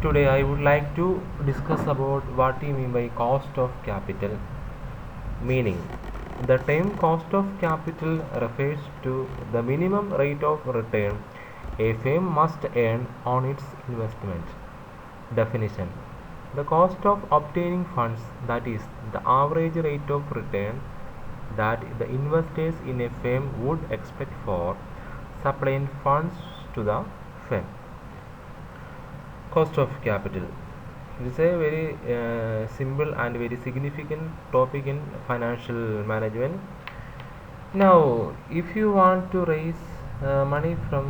Today I would like to discuss about what we mean by cost of capital. Meaning, the term cost of capital refers to the minimum rate of return a firm must earn on its investment. Definition: the cost of obtaining funds, that is, the average rate of return that the investors in a firm would expect for supplying funds to the firm. Cost of capital. It is a very simple and very significant topic in financial management. Now, if you want to raise money from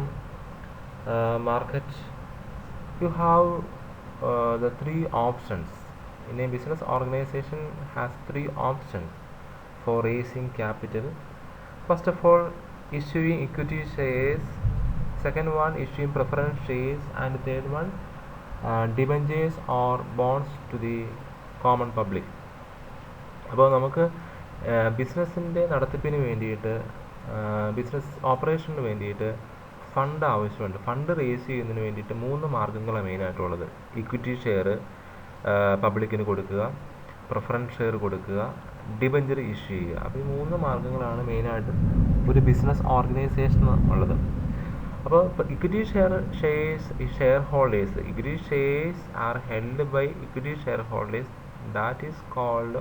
market, you have the three options. In a business organization has three options for raising capital. First of all, issuing equity shares. Second one, issuing preference shares, and third one, debentures or bonds to the common public. അപ്പോൾ നമുക്ക് ബിസിനസ്സിൻ്റെ നടത്തിപ്പിന് വേണ്ടിയിട്ട് business ഓപ്പറേഷന് വേണ്ടിയിട്ട് fund ആവശ്യമുണ്ട്. Fund raise ചെയ്യുന്നതിന് വേണ്ടിയിട്ട് മൂന്ന് മാർഗ്ഗങ്ങളാണ് മെയിനായിട്ടുള്ളത്. ഇക്വിറ്റി ഷെയർ പബ്ലിക്കിന് കൊടുക്കുക, പ്രിഫറൻസ് ഷെയർ കൊടുക്കുക, ഡിബഞ്ചർ ഇഷ്യൂ ചെയ്യുക. അപ്പോൾ ഈ മൂന്ന് മാർഗ്ഗങ്ങളാണ് മെയിനായിട്ട് ഒരു ബിസിനസ് ഓർഗനൈസേഷൻ ഉള്ളത്. അപ്പോൾ equity share holders, equity shares are held by equity share holders, that is called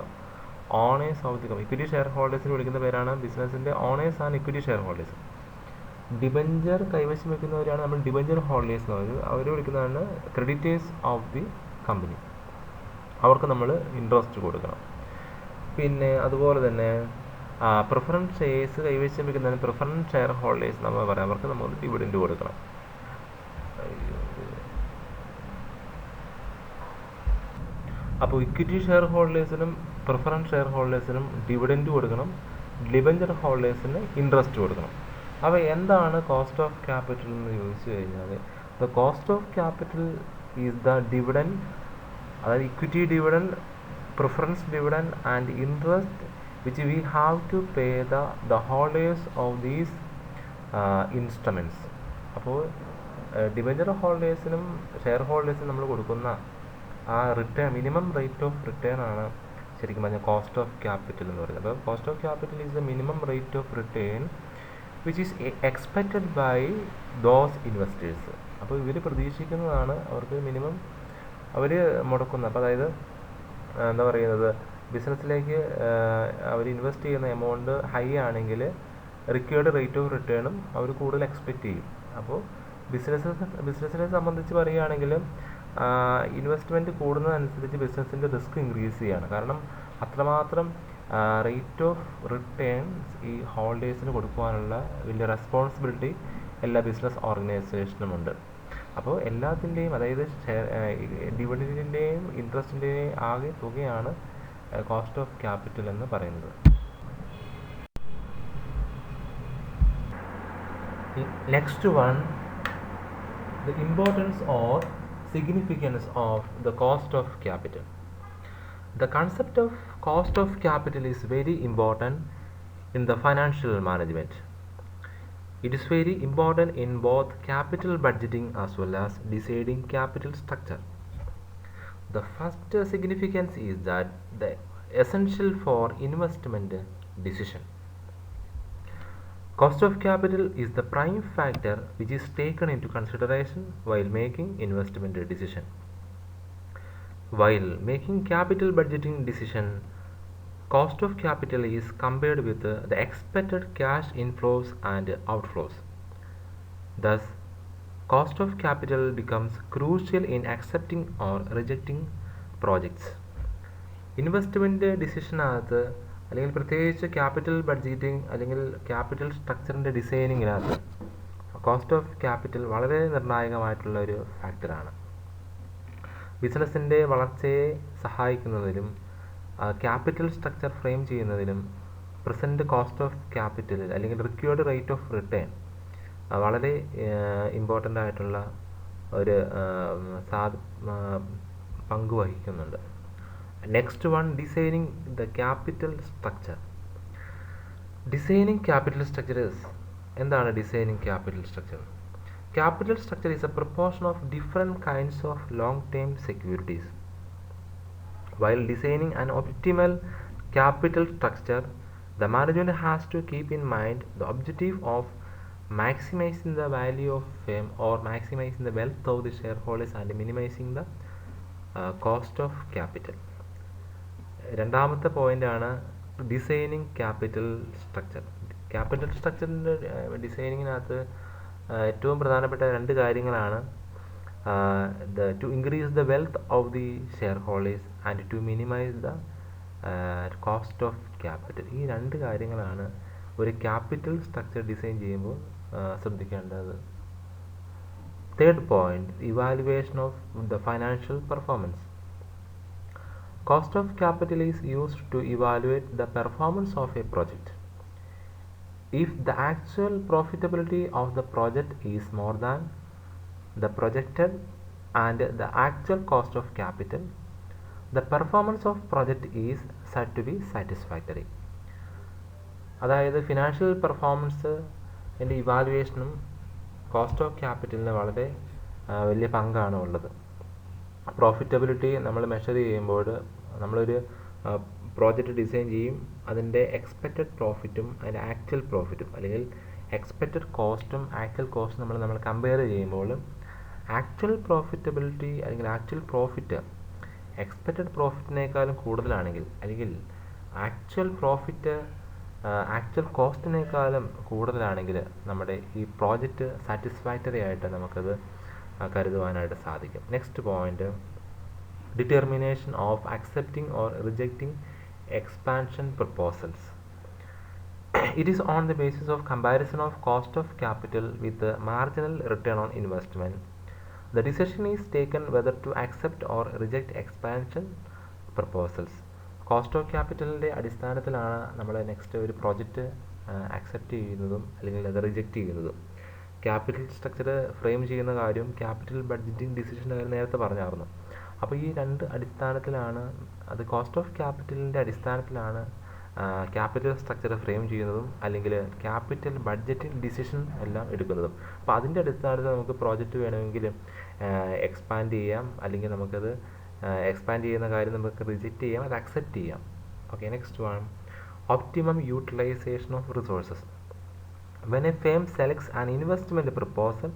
owners of the company. Equity share ഹോൾഡേഴ്സിന് വിളിക്കുന്ന പേരാണ് ബിസിനസ്സിൻ്റെ ഓണേഴ്സ് ആണ് ഇക്വിറ്റി ഷെയർ ഹോൾഡേഴ്സ്. ഡിബഞ്ചർ കൈവശം വെക്കുന്നവരാണ് നമ്മൾ ഡിബഞ്ചർ ഹോൾഡേഴ്സ് എന്ന് പറയുന്നത്. അവർ വിളിക്കുന്നതാണ് ക്രെഡിറ്റേഴ്സ് ഓഫ് ദി കമ്പനി. അവർക്ക് നമ്മൾ ഇൻട്രസ്റ്റ് കൊടുക്കണം. പിന്നെ അതുപോലെ തന്നെ പ്രിഫറൻസ് ഷെയർസ് കൈവശം വെക്കുന്നതിന് പ്രിഫറൻസ് ഷെയർ ഹോൾഡേഴ്സ് നമ്മൾ പറയാം, അവർക്ക് നമ്മൾ ഡിവിഡൻഡ് കൊടുക്കണം. അപ്പോൾ ഇക്വിറ്റി ഷെയർ ഹോൾഡേഴ്സിനും പ്രിഫറൻസ് ഷെയർ ഹോൾഡേഴ്സിനും ഡിവിഡൻഡ് കൊടുക്കണം, ഡിബഞ്ചർ ഹോൾഡേഴ്സിന് ഇൻട്രസ്റ്റ് കൊടുക്കണം. അപ്പോൾ എന്താണ് കോസ്റ്റ് ഓഫ് ക്യാപിറ്റൽ എന്ന് ചോദിച്ചു കഴിഞ്ഞാൽ, the cost of capital is the dividend, അതായത് equity dividend, preference dividend and interest which we have to pay the holders of these instruments. അപ്പോൾ ഡിബഞ്ചർ ഹോൾഡേഴ്സിനും ഷെയർ ഹോൾഡേഴ്സിനും നമ്മൾ കൊടുക്കുന്ന ആ return, minimum rate of return ആണ് ശരിക്കും പറഞ്ഞാൽ കോസ്റ്റ് ഓഫ് ക്യാപിറ്റൽ എന്ന് പറയുന്നത്. അപ്പോൾ cost of capital is the minimum rate of return which is expected by those investors. അപ്പോൾ ഇവർ പ്രതീക്ഷിക്കുന്നതാണ് അവർക്ക് മിനിമം അവർ മുടക്കുന്നത്. അപ്പോൾ അതായത് എന്താ പറയുന്നത്, ബിസിനസ്സിലേക്ക് അവർ ഇൻവെസ്റ്റ് ചെയ്യുന്ന എമൗണ്ട് ഹൈ ആണെങ്കിൽ റിക്വയർഡ് റേറ്റ് ഓഫ് റിട്ടേണും അവർ കൂടുതൽ എക്സ്പെക്റ്റ് ചെയ്യും. അപ്പോൾ ബിസിനസ്സിനെ സംബന്ധിച്ച് പറയുകയാണെങ്കിൽ ഇൻവെസ്റ്റ്മെൻറ്റ് കൂടുന്നതനുസരിച്ച് ബിസിനസ്സിൻ്റെ റിസ്ക് ഇൻക്രീസ് ചെയ്യുകയാണ്. കാരണം അത്രമാത്രം റേറ്റ് ഓഫ് റിട്ടേൺസ് ഈ ഹോൾഡേഴ്സിന് കൊടുക്കുവാനുള്ള വലിയ റെസ്പോൺസിബിലിറ്റി എല്ലാ ബിസിനസ് ഓർഗനൈസേഷനുമുണ്ട്. അപ്പോൾ എല്ലാത്തിൻ്റെയും, അതായത് ഡിവിഡൻഡിൻ്റെയും ഇൻട്രസ്റ്റിൻ്റെയും ആകെ തുകയാണ് കോസ്റ്റ് ഓഫ് ക്യാപിറ്റൽ എന്ന് പറയുന്നത്. Next one, the importance or significance of the cost of capital. The concept of cost of capital is very important in the financial management. It is very important in both capital budgeting as well as deciding capital structure. The first significance is that the essential for investment decision. Cost of capital is the prime factor which is taken into consideration while making investment decision. While making capital budgeting decision, cost of capital is compared with the expected cash inflows and outflows. Thus, cost of capital becomes crucial in accepting or rejecting projects. Investment ഡിസിഷനകത്ത്, അല്ലെങ്കിൽ പ്രത്യേകിച്ച് capital budgeting അല്ലെങ്കിൽ capital സ്ട്രക്ചറിൻ്റെ ഡിസൈനിങ്ങിനകത്ത് cost of capital വളരെ നിർണായകമായിട്ടുള്ള ഒരു ഫാക്ടറാണ്. ബിസിനസ്സിൻ്റെ വളർച്ചയെ സഹായിക്കുന്നതിലും ക്യാപിറ്റൽ സ്ട്രക്ചർ ഫ്രെയിം ചെയ്യുന്നതിലും പ്രസൻറ്റ് കോസ്റ്റ് ഓഫ് ക്യാപിറ്റൽ അല്ലെങ്കിൽ റിക്വയർഡ് റേറ്റ് ഓഫ് റിട്ടേൺ വളരെ ഇമ്പോർട്ടൻ്റ് ആയിട്ടുള്ള ഒരു പങ്ക് വഹിക്കുന്നുണ്ട്. Next one, designing the capital structure. Designing capital structures. എന്താണ് designing capital structure? Capital structure is a proportion of different kinds of long-term securities. While designing an optimal capital structure, the management has to keep in mind the objective of maximizing the value of firm or maximizing the wealth of the shareholders and minimizing the cost of capital. രണ്ടാമത്തെ പോയിൻ്റാണ് designing capital structure. Capital സ്ട്രക്ചറിൻ്റെ ഡിസൈനിങ്ങിനകത്ത് ഏറ്റവും പ്രധാനപ്പെട്ട രണ്ട് കാര്യങ്ങളാണ് to increase the wealth of the share holders and to minimise the cost of capital. ഈ രണ്ട് കാര്യങ്ങളാണ് ഒരു ക്യാപിറ്റൽ സ്ട്രക്ചർ ഡിസൈൻ ചെയ്യുമ്പോൾ ശ്രദ്ധിക്കേണ്ടത്. Third point, evaluation of the financial performance. Cost of capital is used to evaluate the performance of a project. If the actual profitability of the project is more than the projected and the actual cost of capital, the performance of project is said to be satisfactory. അതായത് financial പെർഫോമൻസിൻ്റെ ഇവാലുവേഷനും cost of ക്യാപിറ്റലിന് വളരെ വലിയ പങ്കാണ് ഉള്ളത്. Profitability നമ്മൾ measure ചെയ്യുമ്പോൾ നമ്മളൊരു project design ചെയ്യും, അതിൻ്റെ എക്സ്പെക്റ്റഡ് പ്രോഫിറ്റും അതിൻ്റെ ആക്ച്വൽ പ്രോഫിറ്റും അല്ലെങ്കിൽ എക്സ്പെക്റ്റഡ് കോസ്റ്റും ആക്ച്വൽ കോസ്റ്റും നമ്മൾ കമ്പയർ ചെയ്യുമ്പോൾ ആക്ച്വൽ പ്രോഫിറ്റബിലിറ്റി അല്ലെങ്കിൽ ആക്ച്വൽ പ്രോഫിറ്റ് എക്സ്പെക്റ്റഡ് പ്രോഫിറ്റിനേക്കാളും കൂടുതലാണെങ്കിൽ അല്ലെങ്കിൽ ആക്ച്വൽ പ്രോഫിറ്റ് ആക്ച്വൽ കോസ്റ്റിനേക്കാളും കൂടുതലാണെങ്കിൽ നമ്മുടെ ഈ പ്രോജക്റ്റ് സാറ്റിസ്ഫാക്ടറി ആയിട്ട് നമുക്കത് കരുതുവാനായിട്ട് സാധിക്കും. Next point, determination of accepting or rejecting expansion proposals. It is on the basis of comparison of cost of capital with the marginal return on investment. The decision is taken whether to accept or reject expansion proposals. Cost of ക്യാപിറ്റലിൻ്റെ അടിസ്ഥാനത്തിലാണ് നമ്മൾ next ഒരു project accept ചെയ്യുന്നതും അല്ലെങ്കിൽ അത് reject ചെയ്യുന്നതും. Capital structure frame ചെയ്യുന്ന കാര്യവും ക്യാപിറ്റൽ ബഡ്ജറ്റിംഗ് ഡിസിഷൻ്റെ കാര്യം നേരത്തെ പറഞ്ഞായിരുന്നു. അപ്പോൾ ഈ രണ്ട് അടിസ്ഥാനത്തിലാണ്, അത് കോസ്റ്റ് ഓഫ് ക്യാപിറ്റലിൻ്റെ അടിസ്ഥാനത്തിലാണ് ക്യാപിറ്റൽ സ്ട്രക്ചർ ഫ്രെയിം ചെയ്യുന്നതും അല്ലെങ്കിൽ ക്യാപിറ്റൽ ബഡ്ജറ്റിംഗ് ഡിസിഷൻ എല്ലാം എടുക്കുന്നതും. അപ്പോൾ അതിൻ്റെ അടിസ്ഥാനത്തിൽ നമുക്ക് പ്രോജക്റ്റ് വേണമെങ്കിൽ എക്സ്പാൻഡ് ചെയ്യാം, അല്ലെങ്കിൽ നമുക്കത് എക്സ്പാൻഡ് ചെയ്യുന്ന കാര്യം നമുക്ക് റിജക്റ്റ് ചെയ്യാം, അത് അക്സെപ്റ്റ് ചെയ്യാം. Okay, next one, optimum utilisation of resources. When a firm selects an investment proposal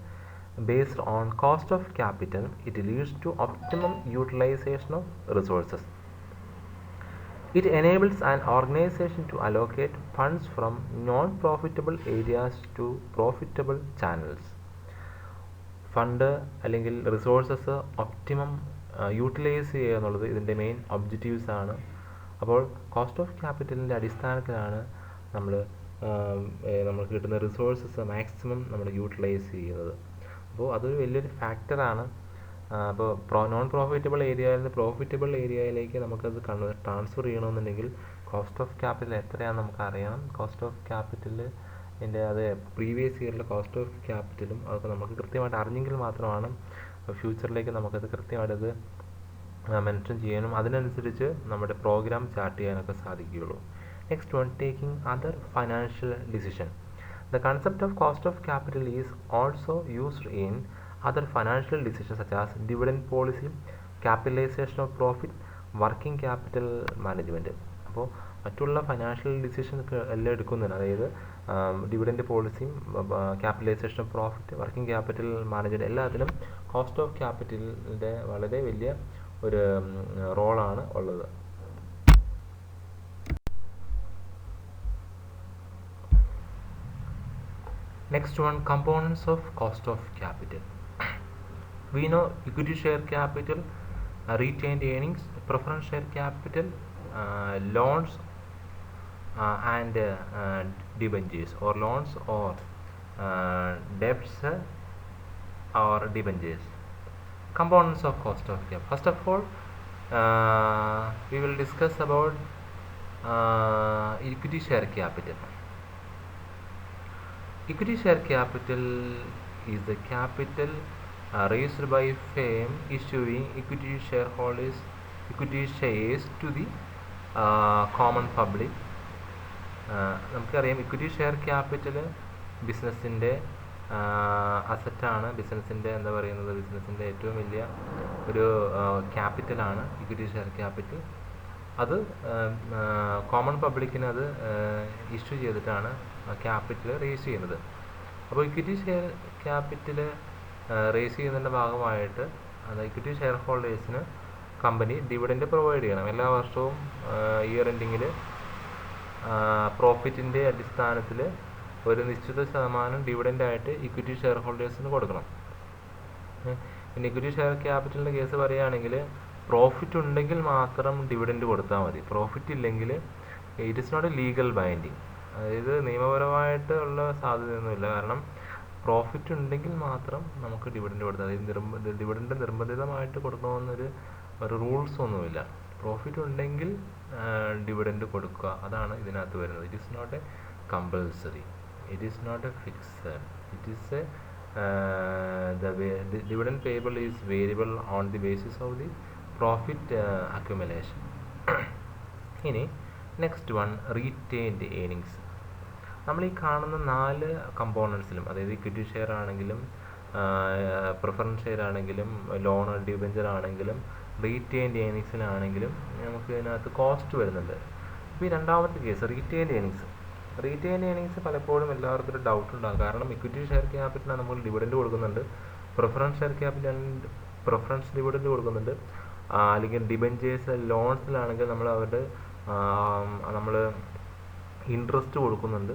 based on cost of capital, it leads to optimum utilization of resources. It enables an organization to allocate funds from non-profitable areas to profitable channels. Fund അല്ലെങ്കിൽ resources optimum utilise ചെയ്യുക എന്നുള്ളത് ഇതിൻ്റെ main objectives ആണ്. അപ്പോൾ cost of ക്യാപിറ്റലിൻ്റെ അടിസ്ഥാനത്തിലാണ് നമുക്ക് കിട്ടുന്ന റിസോഴ്സസ് മാക്സിമം നമ്മൾ യൂട്ടിലൈസ് ചെയ്യുന്നത്. അപ്പോൾ അതൊരു വലിയൊരു ഫാക്ടറാണ്. അപ്പോൾ നോൺ പ്രോഫിറ്റബിൾ ഏരിയയിൽ നിന്ന് പ്രോഫിറ്റബിൾ ഏരിയയിലേക്ക് നമുക്കത് ട്രാൻസ്ഫർ ചെയ്യണമെന്നുണ്ടെങ്കിൽ കോസ്റ്റ് ഓഫ് ക്യാപിറ്റൽ എത്രയാണെന്ന് നമുക്കറിയണം. കോസ്റ്റ് ഓഫ് ക്യാപിറ്റലിൻ്റെ അത് പ്രീവിയസ് ഇയറിലെ കോസ്റ്റ് ഓഫ് ക്യാപിറ്റലും അതൊക്കെ നമുക്ക് കൃത്യമായിട്ട് അറിഞ്ഞെങ്കിൽ മാത്രമാണ് ഫ്യൂച്ചറിലേക്ക് നമുക്കത് കൃത്യമായിട്ടത് മെൻഷൻ ചെയ്യാനും അതിനനുസരിച്ച് നമ്മുടെ പ്രോഗ്രാം ചാർട്ട് ചെയ്യാനൊക്കെ സാധിക്കുകയുള്ളൂ. Next one, taking other financial decision. The concept of cost of capital is also used in other financial decisions such as dividend policy, capitalization of profit, working capital management. അപ്പോൾ മറ്റുള്ള financial decisions എല്ലാം എടുക്കുന്നുണ്ട്. അതായത് dividend പോളിസിയും capitalisation of profit, working capital management എല്ലാത്തിലും cost of ക്യാപിറ്റലിൻ്റെ വളരെ വലിയ ഒരു റോളാണ് ഉള്ളത്. Next one, components of cost of capital. We know equity share capital, retained earnings, preference share capital, loans and debentures, or loans or debts or debentures. Components of cost of capital. First of all, we will discuss about equity share capital. Equity share capital is the capital raised by firm issuing equity shares to the common public. നമുക്കറിയാം equity share capital ബിസിനസ്സിൻ്റെ അസറ്റാണ് ബിസിനസ്സിൻ്റെ എന്താ പറയുന്നത്, ബിസിനസ്സിൻ്റെ ഏറ്റവും വലിയ ഒരു ക്യാപിറ്റലാണ് equity share capital. അത് കോമൺ പബ്ലിക്കിന് അത് ഇഷ്യൂ ചെയ്തിട്ടാണ് ക്യാപിറ്റൽ റേസ് ചെയ്യുന്നത്. അപ്പോൾ ഇക്വിറ്റി ഷെയർ ക്യാപിറ്റൽ റേസ് ചെയ്യുന്നതിൻ്റെ ഭാഗമായിട്ട് അത് ഇക്വിറ്റി ഷെയർ ഹോൾഡേഴ്സിന് കമ്പനി ഡിവിഡൻഡ് പ്രൊവൈഡ് ചെയ്യണം. എല്ലാ വർഷവും ഇയർ എൻഡിങ്ങിൽ പ്രോഫിറ്റിൻ്റെ അടിസ്ഥാനത്തിൽ ഒരു നിശ്ചിത ശതമാനം ഡിവിഡൻ്റായിട്ട് ഇക്വിറ്റി ഷെയർ ഹോൾഡേഴ്സിന് കൊടുക്കണം. പിന്നെ ഇക്വിറ്റി ഷെയർ ക്യാപിറ്റലിൻ്റെ കേസ് പറയുകയാണെങ്കിൽ പ്രോഫിറ്റ് ഉണ്ടെങ്കിൽ മാത്രം ഡിവിഡൻഡ് കൊടുത്താൽ മതി. പ്രോഫിറ്റ് ഇല്ലെങ്കിൽ it is not a legal binding, അതായത് നിയമപരമായിട്ട് ഉള്ള സാധ്യതയൊന്നുമില്ല. കാരണം പ്രോഫിറ്റ് ഉണ്ടെങ്കിൽ മാത്രം നമുക്ക് ഡിവിഡൻഡ് കൊടുത്താൽ മതി. ഡിവിഡൻഡ് നിർബന്ധിതമായിട്ട് കൊടുക്കണമെന്നൊരു റൂൾസ് ഒന്നുമില്ല. പ്രോഫിറ്റ് ഉണ്ടെങ്കിൽ ഡിവിഡൻഡ് കൊടുക്കുക, അതാണ് ഇതിനകത്ത് വരുന്നത്. It is not a compulsory, it is not a fixed, it is a the dividend payable is variable on the basis of the profit accumulation. ഇനി നെക്സ്റ്റ് വൺ, റീറ്റെയിൻഡ് ഏണിങ്സ്. നമ്മൾ ഈ കാണുന്ന 4 കമ്പോണൻസിലും, അതായത് ഇക്വിറ്റി ഷെയർ ആണെങ്കിലും preference share ആണെങ്കിലും loan debenture ആണെങ്കിലും retained ഏണിങ്സിനാണെങ്കിലും നമുക്ക് ഇതിനകത്ത് കോസ്റ്റ് വരുന്നുണ്ട്. അപ്പോൾ ഈ രണ്ടാമത്തെ case retained earnings. Retained earnings പലപ്പോഴും എല്ലാവർക്കും ഒരു ഡൗട്ട് ഉണ്ടാകും. കാരണം ഇക്വിറ്റി ഷെയർ ക്യാപിറ്റലാണ് നമ്മൾ ഡിവിഡൻഡ് കൊടുക്കുന്നുണ്ട്, preference share capital preference dividend കൊടുക്കുന്നുണ്ട്, അല്ലെങ്കിൽ ഡിബെഞ്ചേഴ്സ് ലോൺസിലാണെങ്കിൽ നമ്മൾ ഇൻട്രസ്റ്റ് കൊടുക്കുന്നുണ്ട്.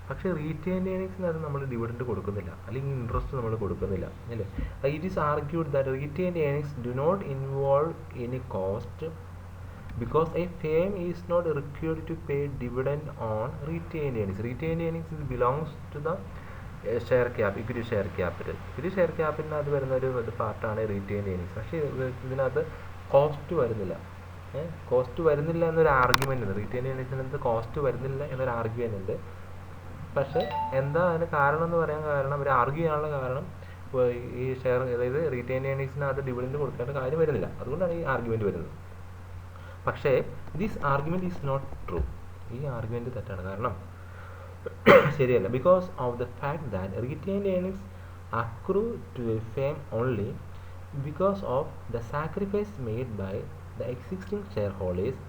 പക്ഷേ റീറ്റെയിൻഡ് ഏണിങ്സിനകത്ത് നമ്മൾ ഡിവിഡൻഡ് കൊടുക്കുന്നില്ല, അല്ലെങ്കിൽ ഇൻട്രസ്റ്റ് നമ്മൾ കൊടുക്കുന്നില്ല, അല്ലേ? It is argued that retained earnings do not involve any cost because a firm is not required to pay dividend on retained earnings. Retained earnings belongs to the equity share capital. Equity share capital അത് വരുന്ന ഒരു പാർട്ടാണ് retained earnings. പക്ഷേ ഇതിനകത്ത് cost വരുന്നില്ല. Cost വരുന്നില്ല എന്നൊരു argument ഉണ്ട്. റീറ്റെയിൻഡ് ഏണിങ്സിനകത്ത് കോസ്റ്റ് വരുന്നില്ല എന്നൊരു ആർഗ്യുമെൻ്റ് ഉണ്ട്. പക്ഷേ എന്താ അതിന് കാരണം എന്ന് പറയാൻ കാരണം, അവർ ആർഗ്യൂ ചെയ്യാനുള്ള കാരണം ഈ ഷെയർ, അതായത് റീറ്റെയിൻഡ് ഏണിങ്സിനകത്ത് ഡിവിഡൻഡ് കൊടുക്കേണ്ട കാര്യം വരുന്നില്ല, അതുകൊണ്ടാണ് ഈ ആർഗ്യുമെൻറ്റ് വരുന്നത്. പക്ഷേ this argument is not true. ഈ ആർഗ്യുമെൻറ്റ് തെറ്റാണ്, കാരണം ശരിയല്ല. Because of the fact that retained earnings accrue to a firm only because of the sacrifice made by the existing share holders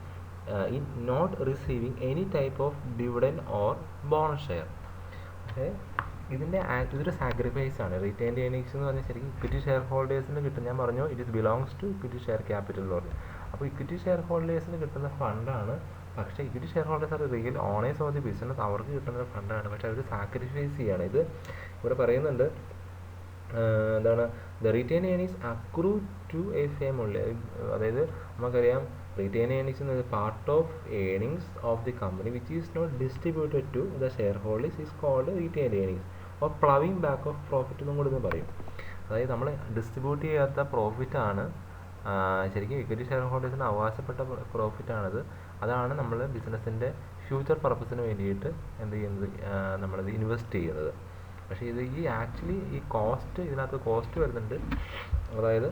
in not receiving any type of dividend or bonus share. പക്ഷേ ഇതൊരു sacrifice ആണ്. Retained earnings എന്ന് പറഞ്ഞാൽ ശരിക്കും equity share ഹോൾഡേഴ്സിന് കിട്ടും. ഞാൻ പറഞ്ഞു it is belongs to equity share capital എന്ന് പറഞ്ഞു. അപ്പോൾ ഇക്വിറ്റി ഷെയർ ഹോൾഡേഴ്സിന് കിട്ടുന്ന ഫണ്ടാണ്. പക്ഷേ equity share holders are real owners of the business, അവർക്ക് കിട്ടുന്ന ഫണ്ടാണ്. പക്ഷേ അവർ സാക്രിഫൈസ് ചെയ്യാണ്. ഇത് ഇവിടെ പറയുന്നുണ്ട് എന്താണ്, the retain earnings accrue to a firm only. അതായത് നമുക്കറിയാം റീറ്റെയിൻ ഏണിങ്സ് എന്നത് part of earnings of the company which is not distributed to the share holders is called retain earnings or ploughing back of profit എന്നും കൂടി പറയും. അതായത് നമ്മൾ distribute ചെയ്യാത്ത പ്രോഫിറ്റാണ് ശരിക്കും ഇക്വിറ്റി ഷെയർ ഹോൾഡേഴ്സിന് അവകാശപ്പെട്ട പ്രോഫിറ്റാണത്. അതാണ് നമ്മൾ ബിസിനസ്സിൻ്റെ ഫ്യൂച്ചർ പർപ്പസിന് വേണ്ടിയിട്ട് എന്ത് ചെയ്യുന്നത്, നമ്മളത് ഇൻവെസ്റ്റ് ചെയ്യുന്നത്. പക്ഷേ ഇത് ആക്ച്വലി ഈ കോസ്റ്റ്, ഇതിനകത്ത് കോസ്റ്റ് വരുന്നുണ്ട്. അതായത്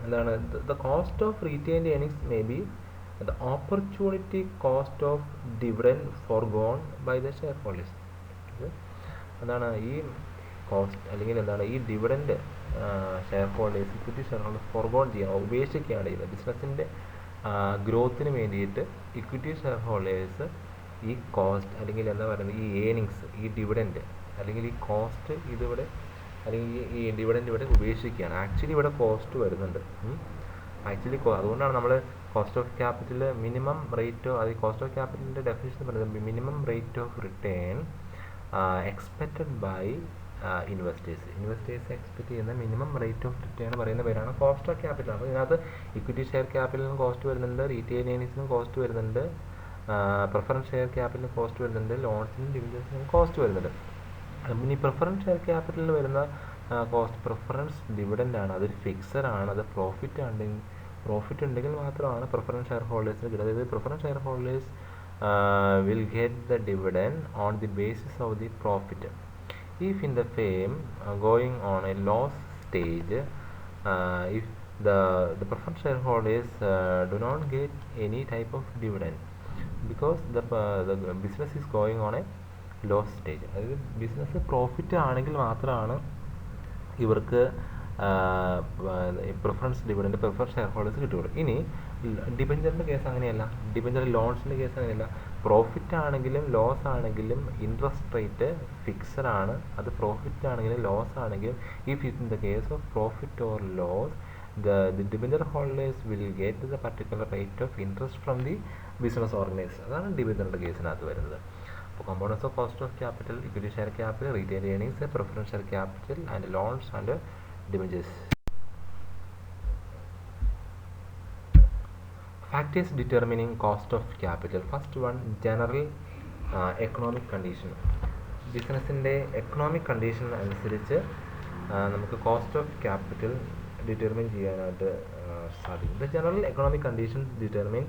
എന്താണ്, the cost of retained earnings may be the opportunity cost of dividend forgone by the share holders. എന്താണ് ഈ കോസ്റ്റ്, അല്ലെങ്കിൽ എന്താണ് ഈ dividend share holders, equity share holders forgone ചെയ്യുക, ഉപേക്ഷിക്കുകയാണ് ചെയ്യുന്നത്. ബിസിനസ്സിൻ്റെ ഗ്രോത്തിന് വേണ്ടിയിട്ട് ഇക്വിറ്റി ഷെയർ ഹോൾഡേഴ്സ് ഈ കോസ്റ്റ്, അല്ലെങ്കിൽ എന്താ പറയുന്നത് ഈ ഏണിങ്സ്, ഈ ഡിവിഡൻഡ് അല്ലെങ്കിൽ ഈ കോസ്റ്റ് ഇതിവിടെ, അല്ലെങ്കിൽ ഈ ഡിവിഡൻഡ് ഇവിടെ ഉപേക്ഷിക്കുകയാണ്. ആക്ച്വലി ഇവിടെ കോസ്റ്റ് വരുന്നുണ്ട്. ആക്ച്വലി അതുകൊണ്ടാണ് നമ്മൾ cost of capital minimum rate, അത് കോസ്റ്റ് ഓഫ് ക്യാപിറ്റലിൻ്റെ ഡെഫിനിഷൻ പറയുന്നത് minimum rate of return expected by investors expect ചെയ്യുന്ന മിനിമം റേറ്റ് ഓഫ് റിട്ടേൺ പറയുന്ന പേരാണ് കോസ്റ്റ് ഓഫ് ക്യാപിറ്റൽ. അപ്പോൾ ഇതിനകത്ത് ഇക്വിറ്റി ഷെയർ ക്യാപിറ്റലിനും കോസ്റ്റ് വരുന്നുണ്ട്, റീറ്റെയിൻ ഏണിങ്സിനും കോസ്റ്റ് വരുന്നുണ്ട്, പ്രിഫറൻസ് ഷെയർ ക്യാപിറ്റലിന് കോസ്റ്റ് വരുന്നുണ്ട്, ലോൺസിനും ഡിവിഡൻസിനും കോസ്റ്റ് വരുന്നുണ്ട്. പിന്നെ ഈ പ്രിഫറൻസ് ഷെയർ ക്യാപിറ്റലിൽ വരുന്ന കോസ്റ്റ് പ്രിഫറൻസ് ഡിവിഡൻ്റ് ആണ്, അതൊരു ഫിക്സഡ് ആണ്, അത് പ്രോഫിറ്റ് ഉണ്ടെങ്കിൽ മാത്രമാണ് പ്രിഫറൻസ് ഷെയർ ഹോൾഡേഴ്സിന് കിട്ടുന്നത്. അതായത് preference share holders will get the dividend on the basis of the profit. If in the firm going on a loss stage, if the preferred shareholders do not get any type of dividend because the business is going on a loss stage. അതായത് business profit ആണെങ്കിൽ മാത്രമാണ് ഇവർക്ക് preference dividend prefer share holders കിട്ടുകയുള്ളൂ. ഇനി ഡിബഞ്ചറിൻ്റെ case അങ്ങനെയല്ല, debenture ലോൺസിൻ്റെ case അങ്ങനെയല്ല. പ്രോഫിറ്റ് ആണെങ്കിലും ലോസ് ആണെങ്കിലും ഇൻട്രസ്റ്റ് റേറ്റ് ഫിക്സഡ് ആണ്. അത് പ്രോഫിറ്റ് ആണെങ്കിലും ലോസ് ആണെങ്കിലും if in the case of profit or loss the debenture holders will get the particular rate of interest from the business organization. അതാണ് ഡിബഞ്ചറിൻ്റെ കേസിനകത്ത് വരുന്നത്. അപ്പോൾ components of cost of capital, equity share capital, retained earnings, preference share capital and loans and debentures. Factors determining cost of capital. First one, general economic condition. ബിസിനസ്സിൻ്റെ economic condition അനുസരിച്ച് നമുക്ക് cost of capital determine ചെയ്യാനായിട്ട് സാധിക്കും. The general economic conditions determine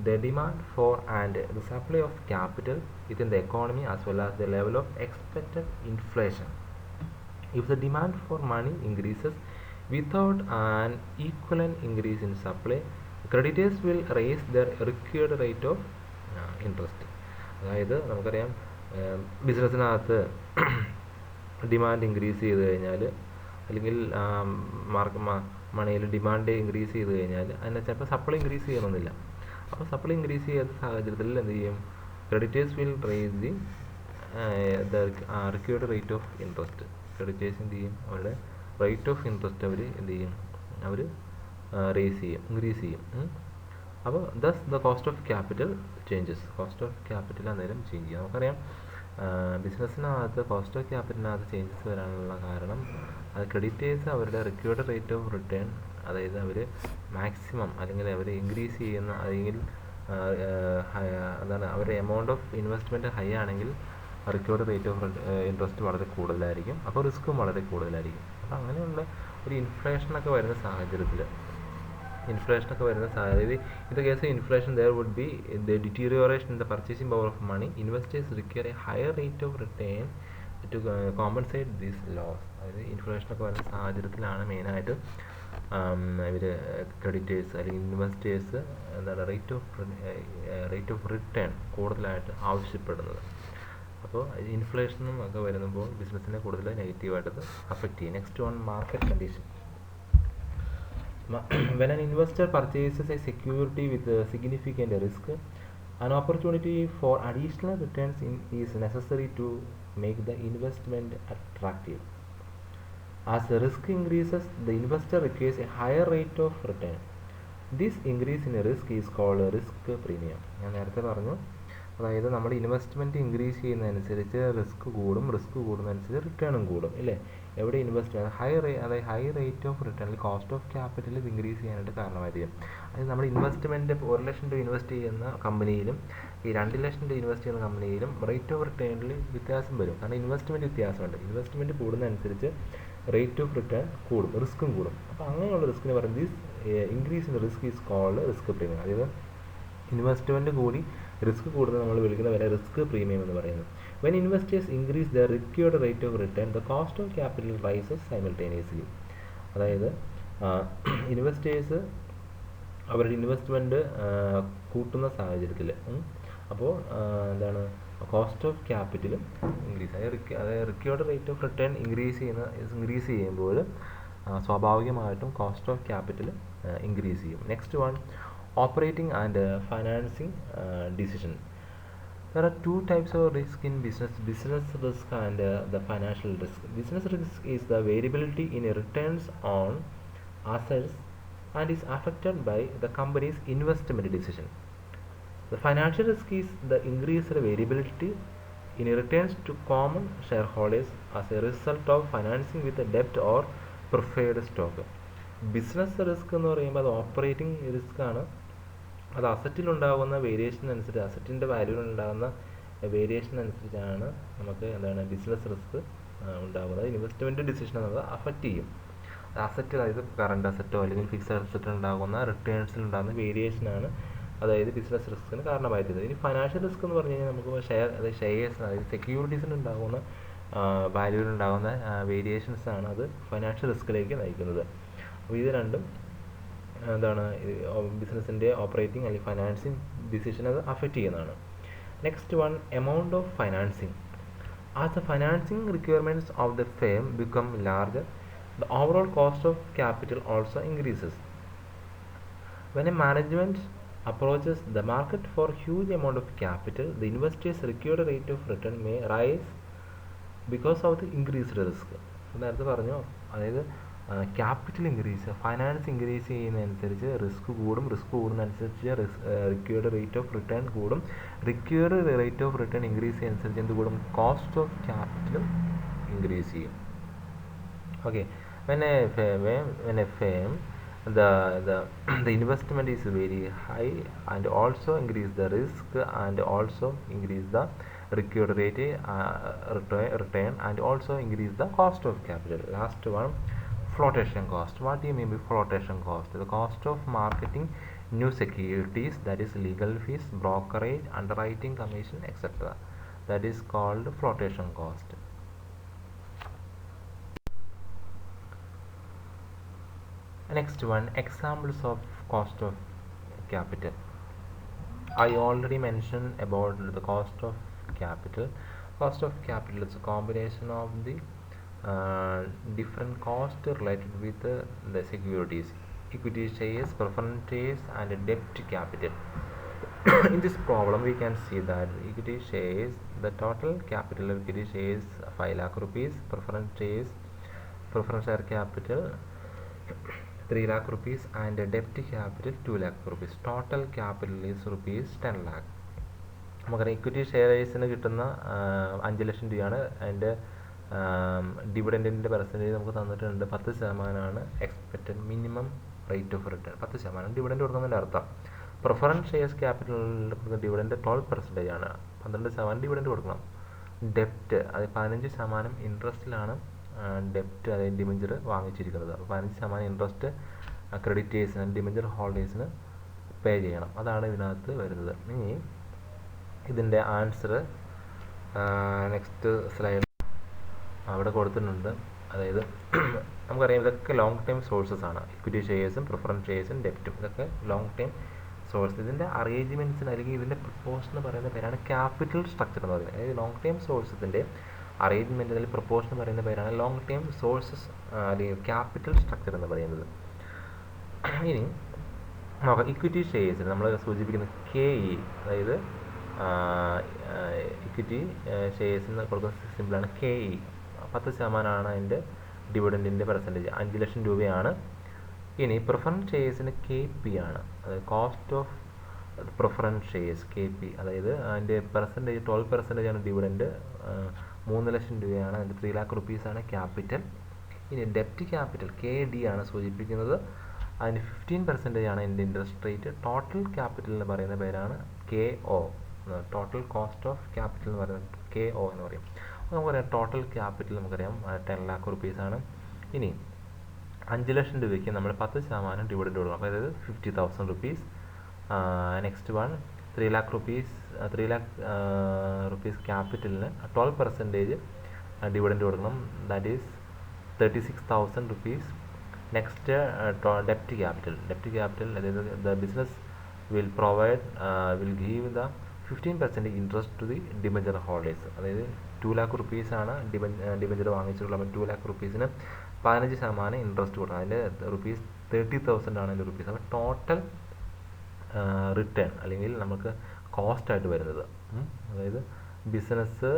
the demand for and the supply of capital within the economy as well as the level of expected inflation. If the demand for money increases without an equivalent increase in supply, creditors will raise their required rate of interest. അതായത് നമുക്കറിയാം ബിസിനസ്സിനകത്ത് demand increase ചെയ്ത് കഴിഞ്ഞാൽ അല്ലെങ്കിൽ മണിയിൽ demand increase ചെയ്ത് കഴിഞ്ഞാൽ അതിനെ ചിലപ്പോൾ സപ്ലൈ ഇൻക്രീസ് ചെയ്യണമെന്നില്ല. അപ്പോൾ സപ്ലൈ ഇൻക്രീസ് ചെയ്യാത്ത സാഹചര്യത്തിൽ എന്ത് ചെയ്യും? Creditors will raise the required rate of interest. Creditors എന്ത് ചെയ്യും? അവരുടെ റേറ്റ് ഓഫ് ഇൻട്രസ്റ്റ് അവർ എന്ത് ചെയ്യും? അവർ റേസ് ചെയ്യും, ഇൻക്രീസ് ചെയ്യും. അപ്പോൾ thus the cost of capital changes. Cost of capital അന്നേരം ചേഞ്ച് ചെയ്യും. നമുക്കറിയാം ബിസിനസ്സിനകത്ത് കോസ്റ്റ് ഓഫ് ക്യാപിറ്റലിനകത്ത് ചേഞ്ചസ് വരാനുള്ള കാരണം അത് ക്രെഡിറ്റേഴ്സ് അവരുടെ റിക്വയർഡ് റേറ്റ് ഓഫ് റിട്ടേൺ, അതായത് അവർ മാക്സിമം അല്ലെങ്കിൽ അവർ ഇൻക്രീസ് ചെയ്യുന്ന അല്ലെങ്കിൽ എന്താണ് അവരുടെ എമൗണ്ട് ഓഫ് ഇൻവെസ്റ്റ്മെൻറ്റ് ഹൈ ആണെങ്കിൽ റിക്വയർഡ് റേറ്റ് ഓഫ് ഇൻട്രസ്റ്റ് വളരെ കൂടുതലായിരിക്കും. അപ്പോൾ റിസ്ക്കും വളരെ കൂടുതലായിരിക്കും. അപ്പോൾ അങ്ങനെയുള്ള ഒരു ഇൻഫ്ലേഷനൊക്കെ വരുന്ന സാഹചര്യത്തിൽ in the case of inflation there would be the deterioration in the purchasing power of money. Investors require a higher rate of return to compensate this loss. അതായത് ഇൻഫ്ലേഷനൊക്കെ വരുന്ന സാഹചര്യത്തിലാണ് മെയിനായിട്ട് ഇവർ ക്രെഡിറ്റേഴ്സ് അല്ലെങ്കിൽ ഇൻവെസ്റ്റേഴ്സ് എന്താണ് റേറ്റ് ഓഫ് റിട്ടേൺ കൂടുതലായിട്ട് ആവശ്യപ്പെടുന്നത്. അപ്പോൾ ഇൻഫ്ലേഷനും ഒക്കെ വരുമ്പോൾ ബിസിനസ്സിനെ കൂടുതൽ നെഗറ്റീവായിട്ട് അഫക്റ്റ് ചെയ്യും. Next one, market condition. When an investor purchases a security with a significant risk, an opportunity for additional returns is necessary to make the investment attractive. As the risk increases, the investor requires a higher rate of return. This increase in risk is called risk premium. ഞാൻ നേരത്തെ പറഞ്ഞു, അതായത് നമ്മൾ investment increase ചെയ്യുന്നതനുസരിച്ച് risk കൂടുന്നതനുസരിച്ച് റിട്ടേണും കൂടും ഇല്ലേ? എവിടെ invest അതായത് ഹൈ റേറ്റ് ഓഫ് റിട്ടേൺ അല്ലെങ്കിൽ കോസ്റ്റ് ഓഫ് ക്യാപിറ്റൽ ഇൻക്രീസ് ചെയ്യാനായിട്ട് കാരണമായിരിക്കും. അതായത് നമ്മൾ ഇൻവെസ്റ്റ്മെൻറ്റ് 1 ലക്ഷം രൂപ ഇൻവെസ്റ്റ് ചെയ്യുന്ന കമ്പനിയിലും ഈ 2 ലക്ഷം രൂപ ഇൻവെസ്റ്റ് ചെയ്യുന്ന കമ്പനിയിലും റേറ്റ് ഓഫ് റിട്ടേണിൽ വ്യത്യാസം വരും. കാരണം ഇൻവെസ്റ്റ്മെൻറ്റ് വ്യത്യാസമുണ്ട്. ഇൻവെസ്റ്റ്മെൻറ്റ് കൂടുന്നതനുസരിച്ച് റേറ്റ് ഓഫ് റിട്ടേൺ കൂടും, റിസ്ക്കും കൂടും. അപ്പോൾ അങ്ങനെയുള്ള റിസ്കിന് പറയുന്നത് increase in risk is called risk premium. അതായത് ഇൻവെസ്റ്റ്മെൻറ്റ് കൂടി റിസ്ക് കൂടുതൽ നമ്മൾ വിളിക്കുന്ന വില റിസ്ക് പ്രീമിയം എന്ന് പറയുന്നത്. When investors increase their required rate of return, the cost of capital rises simultaneously. അതായത് ഇൻവെസ്റ്റേഴ്സ് അവരുടെ ഇൻവെസ്റ്റ്മെൻറ്റ് കൂട്ടുന്ന സാഹചര്യത്തിൽ അപ്പോൾ എന്താണ് കോസ്റ്റ് ഓഫ് ക്യാപിറ്റലും ഇൻക്രീസ്, അതായത് required rate of return increase ചെയ്യുമ്പോൾ സ്വാഭാവികമായിട്ടും കോസ്റ്റ് ഓഫ് ക്യാപിറ്റൽ ഇൻക്രീസ് ചെയ്യും. Next one, operating and financing decision. There are two types of risk in business risk and the financial risk. Business risk is the variability in returns on assets and is affected by the company's investment decision. The financial risk is the increased variability in returns to common shareholders as a result of financing with a debt or preferred stock. Business risk എന്ന് പറയുമ്പോൾ അത് operating risk ആണ്. അത് അസറ്റിലുണ്ടാകുന്ന variation അനുസരിച്ച്, അസറ്റിൻ്റെ വാല്യൂവിലുണ്ടാകുന്ന variation അനുസരിച്ചാണ് നമുക്ക് എന്താണ് business risk ഉണ്ടാകുന്നത്. ഇൻവെസ്റ്റ്മെൻറ്റ് ഡിസിഷൻ എന്നത് അഫക്റ്റ് ചെയ്യും. അസറ്റ്, അതായത് കറണ്ട് അസറ്റോ അല്ലെങ്കിൽ ഫിക്സഡ് അസറ്റോ ഉണ്ടാകുന്ന റിട്ടേൺസിലുണ്ടാകുന്ന വേരിയേഷനാണ് അതായത് ബിസിനസ് റിസ്കിന് കാരണമായിട്ടുള്ളത്. ഇനി ഫൈനാൻഷ്യൽ റിസ്ക് എന്ന് പറഞ്ഞു കഴിഞ്ഞാൽ നമുക്ക് ഷെയർസ് അതായത് സെക്യൂരിറ്റീസിനുണ്ടാകുന്ന വാല്യൂവിലുണ്ടാകുന്ന വേരിയേഷൻസാണ് അത് ഫൈനാൻഷ്യൽ റിസ്കിലേക്ക് നയിക്കുന്നത്. അപ്പോൾ ഇത് രണ്ടും എന്താണ് ബിസിനസ്സിൻ്റെ ഓപ്പറേറ്റിംഗ് അല്ലെങ്കിൽ ഫൈനാൻസിങ് ഡിസിഷൻ അത് അഫക്റ്റ് ചെയ്യുന്നതാണ്. Next one, amount of financing. As the financing requirements of the firm become larger, the overall cost of capital also increases. When a management approaches the market for huge amount of capital, the investor's required rate of return may rise because of the increased risk. നേരത്തെ പറഞ്ഞു, അതായത് capital increase, finance increase ചെയ്യുന്നതനുസരിച്ച് risk കൂടും, risk കൂടുന്നതനുസരിച്ച് required rate of return കൂടും, required rate of return increase ചെയ്യുന്നതനുസരിച്ച് എന്ത് കൂടും, കോസ്റ്റ് ഓഫ് ക്യാപിറ്റലും ഇൻക്രീസ് ചെയ്യും. Okay, when a firm the investment is very high and also increase the risk and also increase the required rate return and also increase the cost of capital. Last one, flotation cost. What do you mean by flotation cost? The cost of marketing new securities, that is legal fees, brokerage, underwriting commission, etc. That is called flotation cost. Next one, examples of cost of capital. I already mentioned about the cost of capital. Cost of capital is a combination of the different costs related with the securities, equity shares, preference shares, and debt capital. In this problem, we can see that equity shares, the total capital of equity shares 5 lakh rupees, preference share capital 3 lakh rupees, and debt capital 2 lakh rupees. Total capital is rupees 10 lakh. നമുക്കറിയാം equity ഷെയറേഴ്സിന് കിട്ടുന്ന 5 ലക്ഷം രൂപയാണ്. അതിൻ്റെ ഡിവിഡൻറ്റിൻ്റെ percentage നമുക്ക് തന്നിട്ടുണ്ട് 10% expected minimum rate of return. 10% dividend കൊടുക്കുന്നതിൻ്റെ അർത്ഥം. Preference shares ക്യാപിറ്റലിൽ കൊടുക്കുന്ന dividend 12% ആണ്, 12% ഡിവിഡൻറ്റ് കൊടുക്കണം. ഡെപ്റ്റ് അത് 15% ഇൻട്രസ്റ്റിലാണ് ഡെപ്റ്റ്, അതായത് ഡിമെഞ്ചർ വാങ്ങിച്ചിരിക്കുന്നത്. അപ്പോൾ 15% ഇൻട്രസ്റ്റ് ക്രെഡിറ്റേഴ്സിന്, ഡിമെഞ്ചർ ഹോൾഡേഴ്സിന് പേ ചെയ്യണം. അതാണ് ഇതിനകത്ത് വരുന്നത്. ഇനി ഇതിൻ്റെ ആൻസർ നെക്സ്റ്റ് സ്ലൈഡ് അവിടെ കൊടുത്തിട്ടുണ്ട്. അതായത് നമുക്കറിയാം ഇതൊക്കെ ലോങ് ടൈം സോഴ്സസ് ആണ്. ഇക്വിറ്റി ഷെയർസും പ്രിഫറൻസ് ഷെയർസും ഡെപ്റ്റും ഇതൊക്കെ ലോങ് ടൈം സോഴ്സ്. ഇതിൻ്റെ അറേഞ്ച്മെൻറ്റ്സിന് അല്ലെങ്കിൽ ഇതിൻ്റെ പ്രപ്പോഷൻ എന്ന് പറയുന്ന പേരാണ് ക്യാപിറ്റൽ സ്ട്രക്ചർ എന്ന് പറയുന്നത്. അതായത് ലോങ് ടൈം സോഴ്സസിൻ്റെ അറേഞ്ച്മെൻറ്റ് അല്ലെങ്കിൽ പ്രപ്പോഷൻ എന്ന് പറയുന്ന പേരാണ് ലോങ് ടൈം സോഴ്സസ് അല്ലെങ്കിൽ ക്യാപിറ്റൽ സ്ട്രക്ചർ എന്ന് പറയുന്നത്. ഇനി നോക്കാം, ഇക്വിറ്റി ഷെയർസിന് നമ്മൾ സൂചിപ്പിക്കുന്ന KE, അതായത് ഇക്വിറ്റി ഷെയർസിന് കൊടുക്കുന്ന സിമ്പിളാണ് KE. 10% അതിൻ്റെ ഡിവിഡൻറ്റിൻ്റെ പെർസെൻറ്റേജ്, 5 ലക്ഷം രൂപയാണ്. ഇനി പ്രിഫറൻസ് ഷെയർസിന് KP ആണ്, അതായത് cost of preference shares KP, അതായത് അതിൻ്റെ പെർസെൻറ്റേജ് 12% ആണ് ഡിവിഡൻറ്റ്, 3 ലക്ഷം രൂപയാണ്, അതിൻ്റെ 3 lakh rupees ക്യാപിറ്റൽ. ഇനി ഡെപ്റ്റ് ക്യാപിറ്റൽ KD ആണ് സൂചിപ്പിക്കുന്നത്, അതിന് 15% ആണ് അതിൻ്റെ ഇൻട്രസ്റ്റ് റേറ്റ്. ടോട്ടൽ ക്യാപിറ്റൽ എന്ന് പറയുന്ന പേരാണ് KO, total cost of capital എന്ന് പറയുന്നത് KO എന്ന് പറയും. നമുക്കറിയാം ടോട്ടൽ ക്യാപിറ്റൽ നമുക്കറിയാം 10 lakh rupees ആണ്. ഇനി 5 ലക്ഷം രൂപയ്ക്ക് നമ്മൾ 10% ഡിവിഡൻറ്റ് കൊടുക്കണം, അപ്പോൾ അതായത് 50,000 rupees. Next one 3 lakh rupees ക്യാപിറ്റലിന് 12% ഡിവിഡൻറ്റ് കൊടുക്കണം, ദാറ്റ് ഈസ് 36,000 rupees. നെക്സ്റ്റ് ഡെപ്റ്റ് ക്യാപിറ്റൽ അതായത് the business will give the 15% interest to the debenture holders. അതായത് 2 lakh rupees ആണ് ഡിബഞ്ചർ വാങ്ങിച്ചിട്ടുള്ളത്. അപ്പോൾ 2 lakh rupeesന് 15% ഇൻട്രസ്റ്റ് കൊടുക്കണം. അതിൻ്റെ ₹30,000 ആണ് അതിൻ്റെ റുപ്പീസ്. അപ്പോൾ ടോട്ടൽ റിട്ടേൺ അല്ലെങ്കിൽ നമുക്ക് കോസ്റ്റായിട്ട് വരുന്നത്, അതായത് ബിസിനസ്,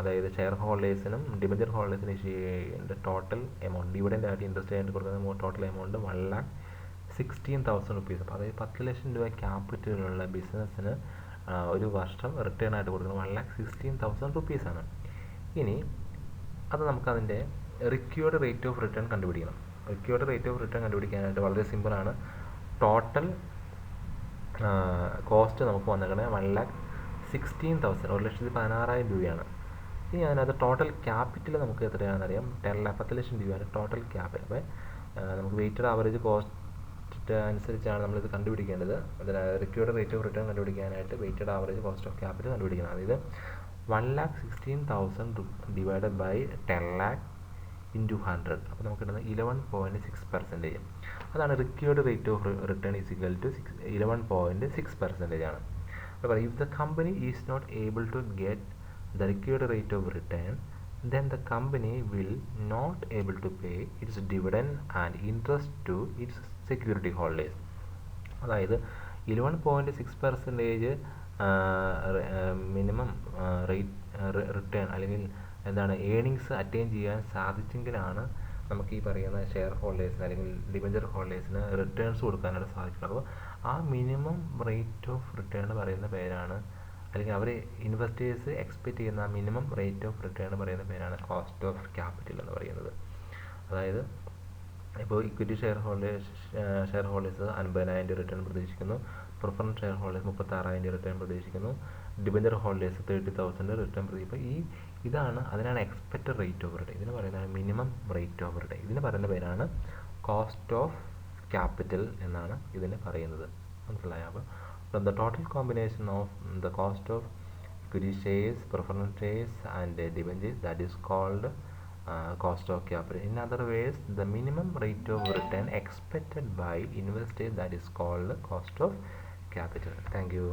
അതായത് ഷെയർ ഹോൾഡേഴ്സിനും ഡിബഞ്ചർ ഹോൾഡേഴ്സിനും ഇഷ്യൂ ചെയ്യേണ്ട ടോട്ടൽ എമൗണ്ട്, ഡിവിഡൻ്റ് ആയിട്ട് ഇൻട്രസ്റ്റ് ആയിട്ട് കൊടുക്കുന്ന ടോട്ടൽ എമൗണ്ട് 1,16,000 rupees. അപ്പോൾ അതായത് 10 ലക്ഷം രൂപ ക്യാപിറ്റലുള്ള ബിസിനസ്സിന് ഒരു വർഷം റിട്ടേൺ ആയിട്ട് കൊടുക്കുന്നത് 1,16,000 rupees ആണ്. ഇനി അത് നമുക്കതിൻ്റെ റിക്വയർഡ് റേറ്റ് ഓഫ് റിട്ടേൺ കണ്ടുപിടിക്കണം. റിക്വയർഡ് റേറ്റ് ഓഫ് റിട്ടേൺ കണ്ടുപിടിക്കാനായിട്ട് വളരെ സിമ്പിളാണ്. ടോട്ടൽ കോസ്റ്റ് നമുക്ക് വന്നേക്കണേ 1,16,000, 1,16,000 രൂപയാണ്. ഇനി അതിനകത്ത് ടോട്ടൽ ക്യാപിറ്റൽ നമുക്ക് എത്രയാണെന്നറിയാം, 10 ലക്ഷം രൂപയാണ് ടോട്ടൽ ക്യാപിറ്റൽ. അപ്പോൾ നമുക്ക് വെയ്റ്റഡ് ആവറേജ് കോസ്റ്റ് അനുസരിച്ചാണ് നമ്മളിത് കണ്ടുപിടിക്കേണ്ടത്. അതിന് റിക്വയർഡ് റേറ്റ് ഓഫ് റിട്ടേൺ കണ്ടുപിടിക്കാനായിട്ട് weighted average cost of capital കണ്ടുപിടിക്കണം. അതായത് 1,16,000 ഡിവൈഡഡ് ബൈ 10 lakh ഇൻറ്റു 100, അപ്പോൾ നമുക്ക് കിട്ടുന്നത് 11.6%. അതാണ് required rate of return is equal to 11.6% ആണ്. അപ്പോൾ if the company is not able to get the required rate of return, then the company will not able to pay its dividend and interest to its security holders. അതായത് 11.6% minimum return അല്ലെങ്കിൽ എന്താണ് earnings attain ചെയ്യാൻ സാധിച്ചെങ്കിലാണ് നമുക്ക് ഈ പറയുന്ന share ഹോൾഡേഴ്സിന് അല്ലെങ്കിൽ debenture ഹോൾഡേഴ്സിന് returns കൊടുക്കാനായിട്ട് സാധിക്കുന്നത്. അപ്പോൾ ആ മിനിമം റേറ്റ് ഓഫ് റിട്ടേൺ പറയുന്ന പേരാണ്, അല്ലെങ്കിൽ അവർ ഇൻവെസ്റ്റേഴ്സ് എക്സ്പെക്റ്റ് ചെയ്യുന്ന ആ മിനിമം റേറ്റ് ഓഫ് റിട്ടേൺ പറയുന്ന പേരാണ് കോസ്റ്റ് ഓഫ് ക്യാപിറ്റൽ എന്ന് പറയുന്നത്. അതായത് ഇപ്പോൾ ഇക്വിറ്റി ഷെയർ ഹോൾഡേഴ്സ് 50,000 റിട്ടേൺ പ്രതീക്ഷിക്കുന്നു, പ്രിഫറൻസ് ഷെയർ ഹോൾഡേഴ്സ് 36,000 റിട്ടേൺ പ്രതീക്ഷിക്കുന്നു, ഡിബഞ്ചർ ഹോൾഡേഴ്സ് 30,000 റിട്ടേൺ പ്രതീക്ഷിക്കും. ഇതാണ് അതിനാണ് എക്സ്പെക്റ്റഡ് റേറ്റ് ഓഫ് റിട്ടേൺ. ഇതിന് പറയുന്നതാണ് മിനിമം റേറ്റ് ഓഫ് റിട്ടേൺ. ഇതിന് പറയുന്ന പേരാണ് കോസ്റ്റ് ഓഫ് ക്യാപിറ്റൽ എന്നാണ് ഇതിന് പറയുന്നത്. മനസ്സിലായോ? അപ്പോൾ the total combination of the cost of equity shares, preference shares and debentures, that is called cost of capital. In other words, the minimum rate of return expected by investors, that is called cost of capital. Thank you.